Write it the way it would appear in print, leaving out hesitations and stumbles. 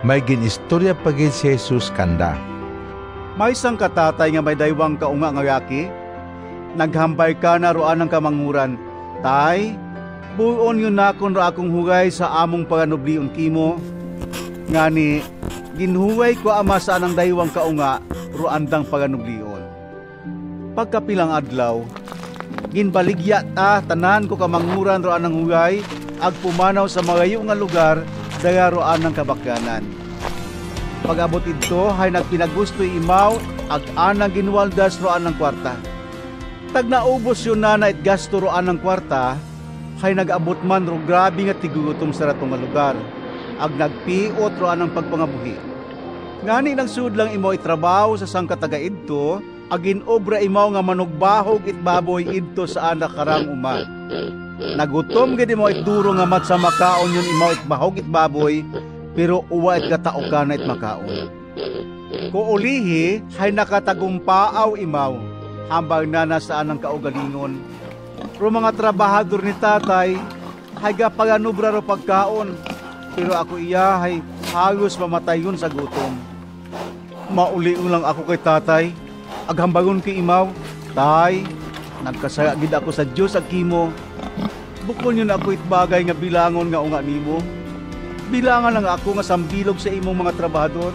May ginistorya pagid si Jesus kanda. May isang katatay nga may daywang kaunga nga yaki. Naghambay ka na roan ng kamanguran. Tay, buon yun na kon ra akong hugay sa among paganublion kimo. Ngani, ginhuway ko ama sa anang daywang kaunga roandang paganublion. Pagkapilang adlaw, ginbaligya ta tanan ko kamanguran roan ng hugay ag pumanaw sa magayo nga lugar daya roan ng kabakyanan. Pag-abot ito, hay nagpinagustoy imaw ag anang ginwaldas roan ng kwarta. Tag naubos yun na it gasto roan ng kwarta, hay nag-abot man ro grabe nga tigutom sa ratong nga lugar, ag nagpiot roan ng pagpangabuhi. Ngani nang sud lang imo itrabaho sa sangkataga idto, agin obra imaw nga manugbahog it baboy idto sa anak karang uma. Nagutom gid mo itduro nga mat sa makaon yun imaw it bahog it baboy, pero uwa it katao ka na it makaon. Ko ulihi, hay nakatagumpaaw imaw, hambang na saan ang kaugalingon. Pero mga trabahador ni tatay, hay gapaganubra ro pagkaon, pero ako iya hay halos mamatayon sa gutom. Mauli lang ako kay tatay, aghambagon kay imaw, tay, nagkasaya gid ako sa Dios ag kimo. Bukon yun ako itbagay nga bilangon nga unga nimo. Bilangan lang ako nga sambilog sa imong mga trabahador.